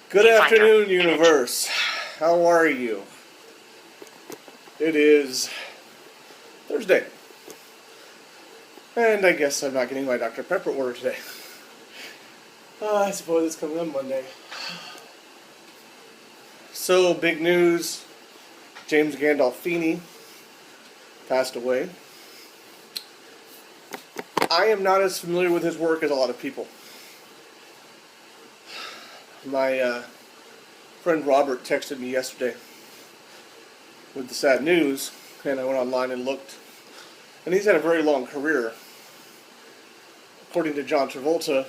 Good afternoon, universe. How are you? It is Thursday. And I guess I'm not getting my Dr. Pepper order today. I suppose it's coming on Monday. So, big news. James Gandolfini passed away. I am not as familiar with his work as a lot of people. My friend Robert texted me yesterday with the sad news, and I went online and looked. And he's had a very long career. According to John Travolta,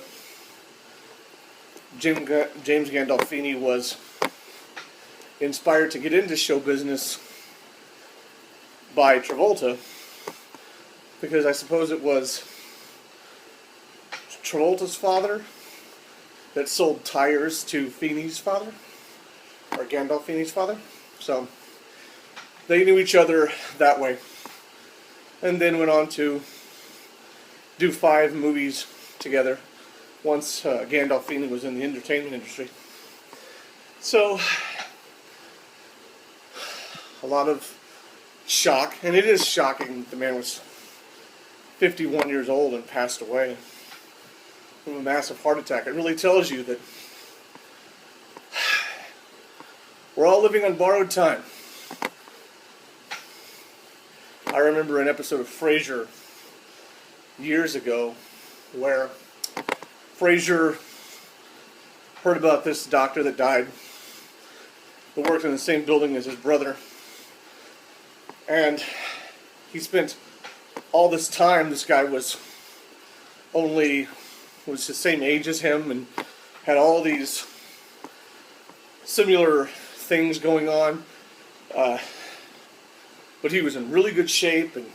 James Gandolfini was inspired to get into show business by Travolta because I suppose it was Travolta's father that sold tires to Feeney's father, or Gandolfini's father. So they knew each other that way, and then went on to do 5 movies together once Gandolfini was in the entertainment industry. So a lot of shock, and it is shocking that the man was 51 years old and passed away from a massive heart attack. It really tells you that we're all living on borrowed time. I remember an episode of Frasier years ago where Frasier heard about this doctor that died, who worked in the same building as his brother, and he spent all this time. This guy was the same age as him and had all these similar things going on, but he was in really good shape and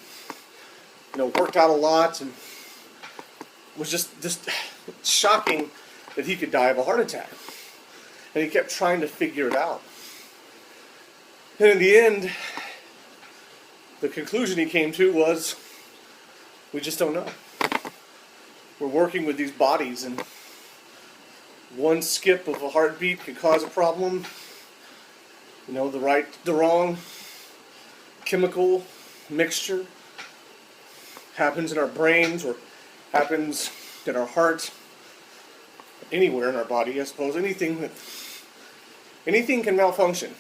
worked out a lot, and was just shocking that he could die of a heart attack. And he kept trying to figure it out. And in the end, the conclusion he came to was, we just don't know. We're working with these bodies, and one skip of a heartbeat could cause a problem. The wrong chemical mixture happens in our brains, or happens in our heart, anywhere in our body, I suppose. Anything can malfunction.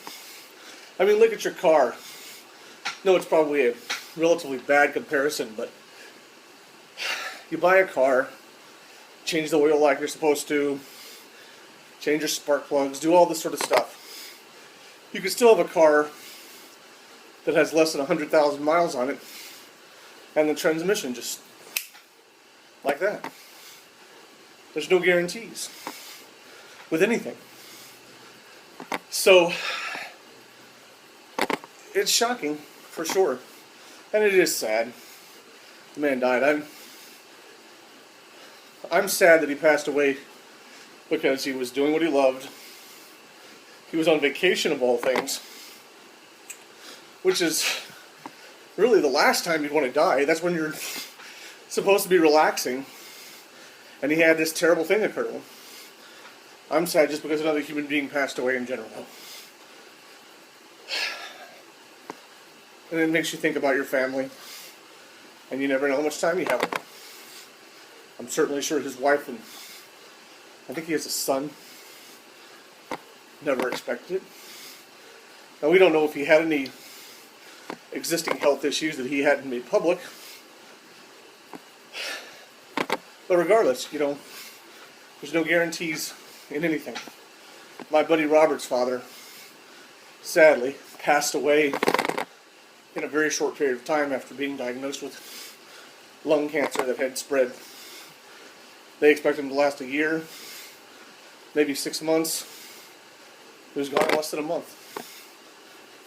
I mean, look at your car. No, it's probably a relatively bad comparison, but you buy a car, change the oil like you're supposed to, change your spark plugs, do all this sort of stuff. You could still have a car that has less than 100,000 miles on it, and the transmission just like that. There's no guarantees with anything. So it's shocking, for sure. And it is sad. The man died. I'm sad that he passed away because he was doing what he loved. He was on vacation, of all things, which is really the last time you'd want to die. That's when you're supposed to be relaxing, and he had this terrible thing occur to him. I'm sad just because another human being passed away in general. And it makes you think about your family, and you never know how much time you have. I'm certainly sure his wife, and I think he has a son, never expected it. Now, we don't know if he had any existing health issues that he hadn't made public. But regardless, there's no guarantees in anything. My buddy Robert's father, sadly, passed away in a very short period of time after being diagnosed with lung cancer that had spread. They expect him to last a year, maybe 6 months. He was gone in less than a month.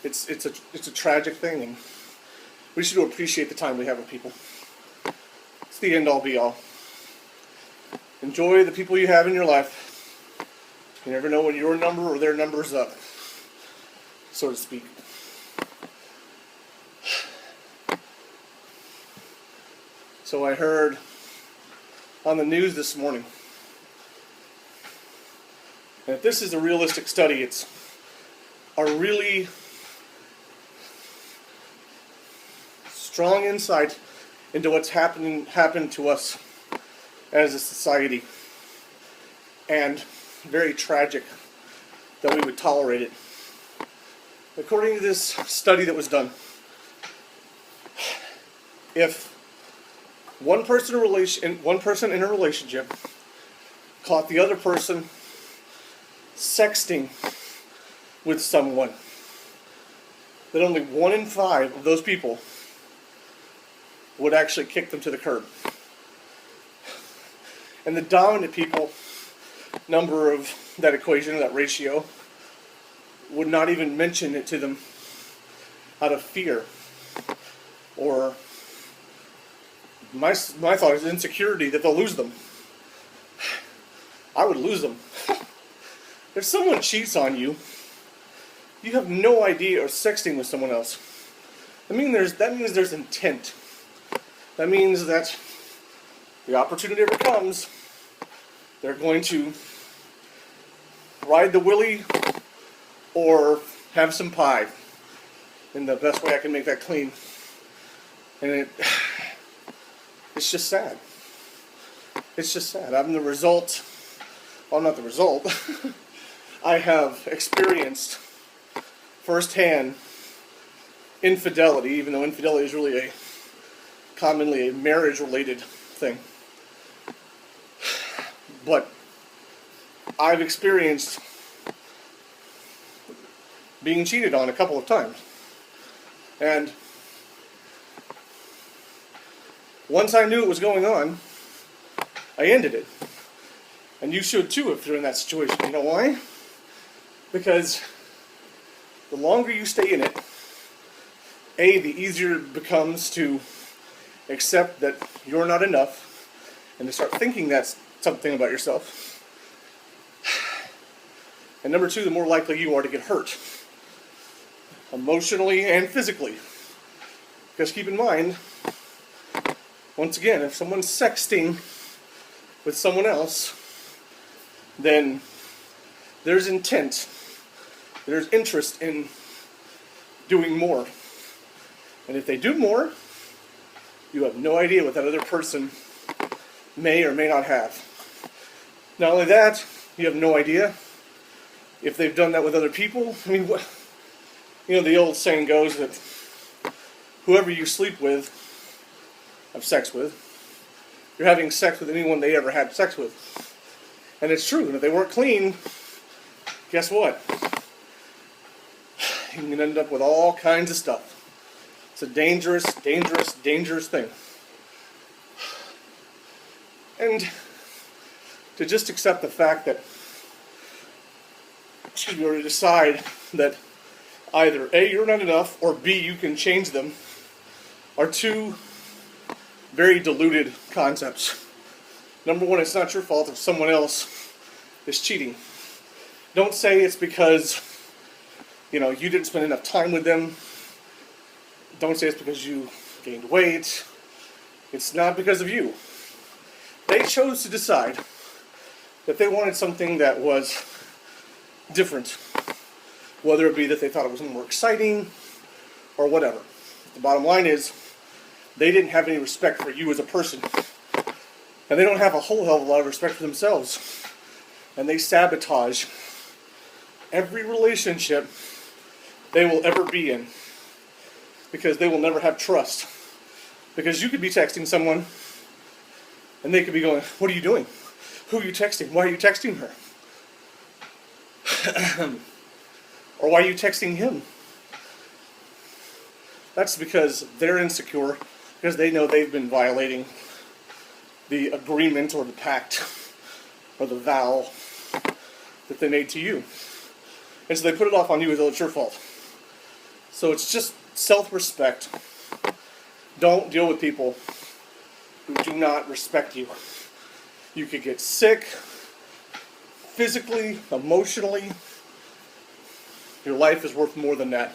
It's a tragic thing, and we should appreciate the time we have with people. It's the end all be all. Enjoy the people you have in your life. You never know when your number or their number's up, so to speak. So I heard on the news this morning, And if this is a realistic study, it's a really strong insight into what's happened to us as a society, and very tragic that we would tolerate it. According to this study that was done, if one person in a relationship caught the other person sexting with someone, that only 1 in 5 of those people would actually kick them to the curb. And the dominant people, number of that equation, that ratio, would not even mention it to them out of fear. Or my thought is insecurity that they'll lose them. I would lose them. If someone cheats on you, you have no idea, or sexting with someone else. That means there's intent. That means that the opportunity ever comes, they're going to ride the willy or have some pie. In the best way I can make that clean. And it's just sad. It's just sad. I'm the result. Well, I'm not the result. I have experienced firsthand infidelity, even though infidelity is really commonly a marriage-related thing. But I've experienced being cheated on a couple of times. And once I knew it was going on, I ended it. And you should too if you're in that situation. You know why? Because the longer you stay in it, the easier it becomes to accept that you're not enough and to start thinking that's something about yourself. And number 2, the more likely you are to get hurt, emotionally and physically. Because keep in mind, once again, if someone's sexting with someone else, then there's intent, there's interest in doing more. And if they do more, you have no idea what that other person may or may not have. Not only that, you have no idea if they've done that with other people. I mean, the old saying goes that whoever you sleep with, have sex with, you're having sex with anyone they ever had sex with. And it's true. And if they weren't clean, guess what? You can end up with all kinds of stuff. It's a dangerous, dangerous, dangerous thing. And to just accept the fact that, or to decide that either A, you're not enough, or B, you can change them, are two very diluted concepts. Number 1, it's not your fault if someone else is cheating. Don't say it's because, you didn't spend enough time with them. Don't say it's because you gained weight. It's not because of you. They chose to decide that they wanted something that was different. Whether it be that they thought it was more exciting or whatever. The bottom line is, they didn't have any respect for you as a person. And they don't have a whole hell of a lot of respect for themselves. And they sabotage every relationship they will ever be in. Because they will never have trust. Because you could be texting someone and they could be going, what are you doing? Who are you texting? Why are you texting her? Or why are you texting him? That's because they're insecure, because they know they've been violating the agreement or the pact or the vow that they made to you. And so they put it off on you as though it's your fault. So it's just self-respect. Don't deal with people who do not respect you. You could get sick, physically, emotionally. Your life is worth more than that.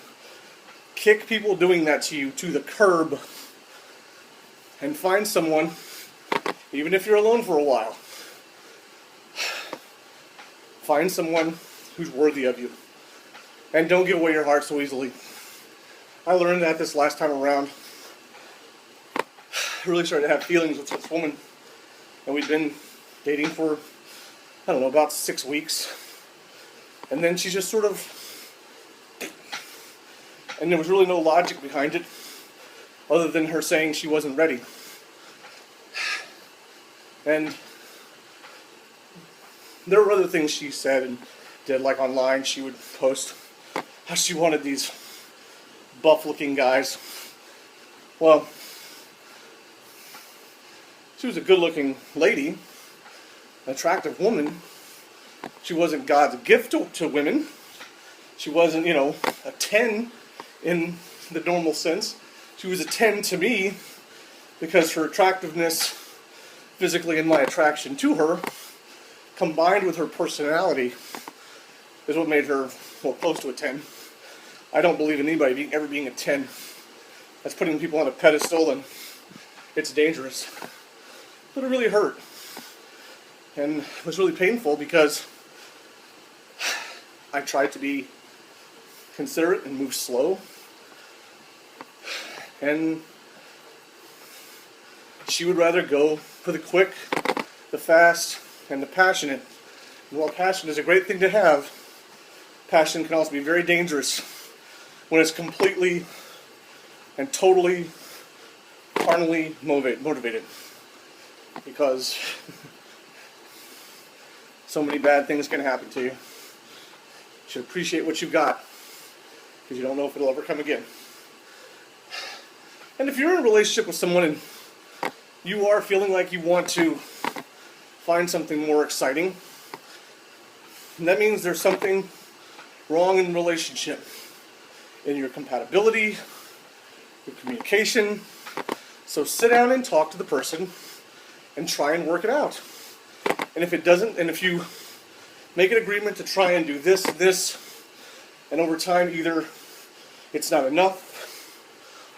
Kick people doing that to you to the curb and find someone, even if you're alone for a while. Find someone who's worthy of you. And don't give away your heart so easily. I learned that this last time around. I really started to have feelings with this woman. And we'd been dating for, I don't know, about 6 weeks. And then she just sort of... And there was really no logic behind it, other than her saying she wasn't ready. And there were other things she said and did, like online she would post how she wanted these buff-looking guys. Well, she was a good-looking lady, an attractive woman. She wasn't God's gift to women. She wasn't, a 10 in the normal sense. She was a 10 to me because her attractiveness, physically, and my attraction to her, combined with her personality, is what made her, close to a 10. I don't believe in anybody ever being a 10. That's putting people on a pedestal, and it's dangerous. But it really hurt. And it was really painful because I tried to be considerate and move slow. And she would rather go for the quick, the fast, and the passionate. And while passion is a great thing to have, passion can also be very dangerous when it's completely and totally carnally motivated. Because so many bad things can happen to you. You should appreciate what you've got, because you don't know if it'll ever come again. And if you're in a relationship with someone and you are feeling like you want to find something more exciting, that means there's something wrong in the relationship, in your compatibility, your communication. So sit down and talk to the person and try and work it out. And if it doesn't, and if you make an agreement to try and do this, and over time either it's not enough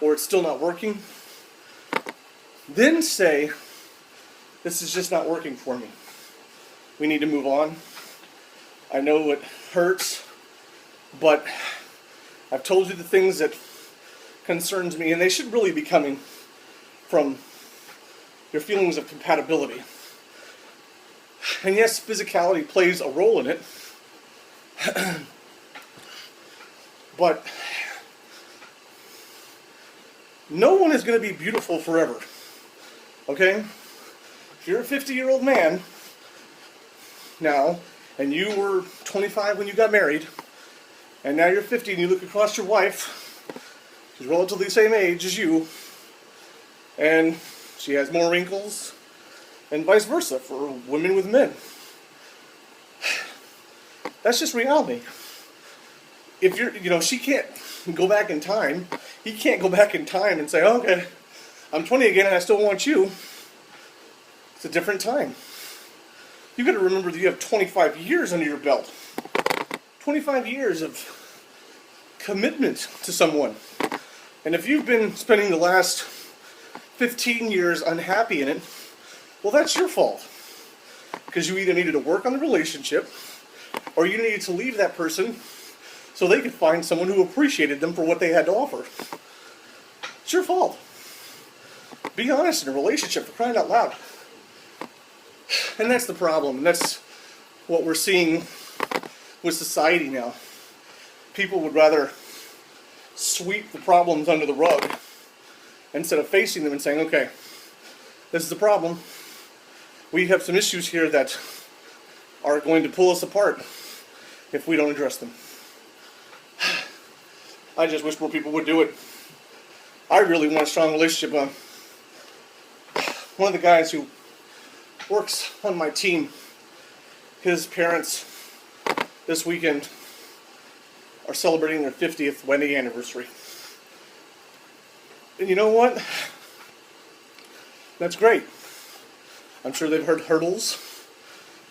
or it's still not working, then say, this is just not working for me. We need to move on. I know it hurts, but I've told you the things that concerns me, and they should really be coming from your feelings of compatibility. And yes, physicality plays a role in it, but no one is going to be beautiful forever, okay? If you're a 50-year-old man now, and you were 25 when you got married, and now you're 50 and you look across your wife, who's relatively the same age as you, and she has more wrinkles, and vice versa for women with men. That's just reality. If you're, she can't go back in time. He can't go back in time and say, oh, okay, I'm 20 again and I still want you. It's a different time. You've got to remember that you have 25 years under your belt. 25 years of commitment to someone. And if you've been spending the last 15 years unhappy in it, well, that's your fault. Because you either needed to work on the relationship, or you needed to leave that person so they could find someone who appreciated them for what they had to offer. It's your fault. Be honest in a relationship, for crying out loud. And that's the problem. And that's what we're seeing with society now. People would rather sweep the problems under the rug instead of facing them and saying, okay, this is the problem. We have some issues here that are going to pull us apart if we don't address them. I just wish more people would do it. I really want a strong relationship. One of the guys who works on my team, his parents this weekend are celebrating their 50th wedding anniversary. And you know what? That's great. I'm sure they've heard hurdles,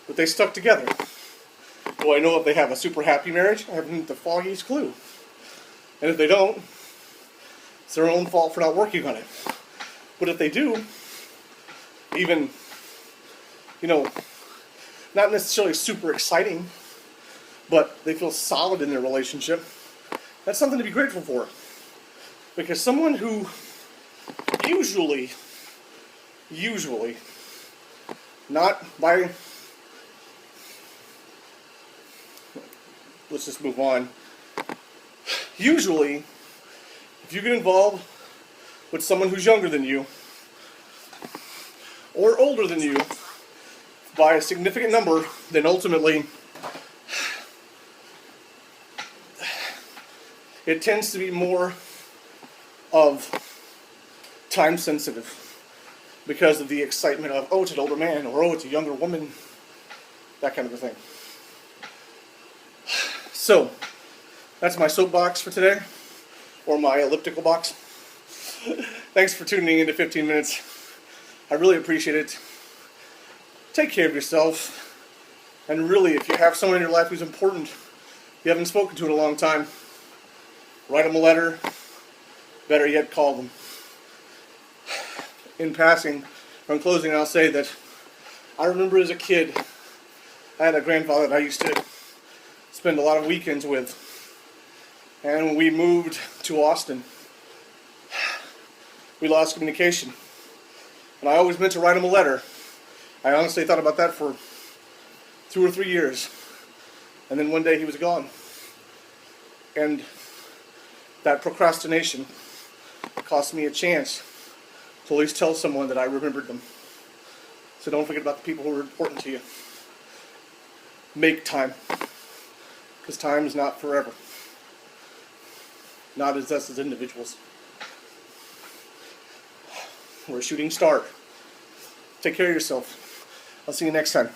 but they stuck together. Do I know if they have a super happy marriage? I haven't the foggiest clue. And if they don't, it's their own fault for not working on it. But if they do, even, not necessarily super exciting but they feel solid in their relationship, that's something to be grateful for. Because someone who usually, not by, let's just move on. Usually, if you get involved with someone who's younger than you, or older than you, by a significant number, then ultimately, it tends to be more of time sensitive because of the excitement of, oh, it's an older man, or oh, it's a younger woman, that kind of a thing. So, that's my soapbox for today, or my elliptical box. Thanks for tuning in to 15 minutes. I really appreciate it. Take care of yourself, and really, if you have someone in your life who's important, you haven't spoken to in a long time, write them a letter, better yet, call them. In passing, or in closing, I'll say that I remember as a kid, I had a grandfather that I used to spend a lot of weekends with. And when we moved to Austin, we lost communication. And I always meant to write him a letter. I honestly thought about that for 2 or 3 years. And then one day he was gone. And that procrastination cost me a chance to at least tell someone that I remembered them. So don't forget about the people who are important to you. Make time. Because time is not forever. Not as us as individuals. We're a shooting star. Take care of yourself. I'll see you next time.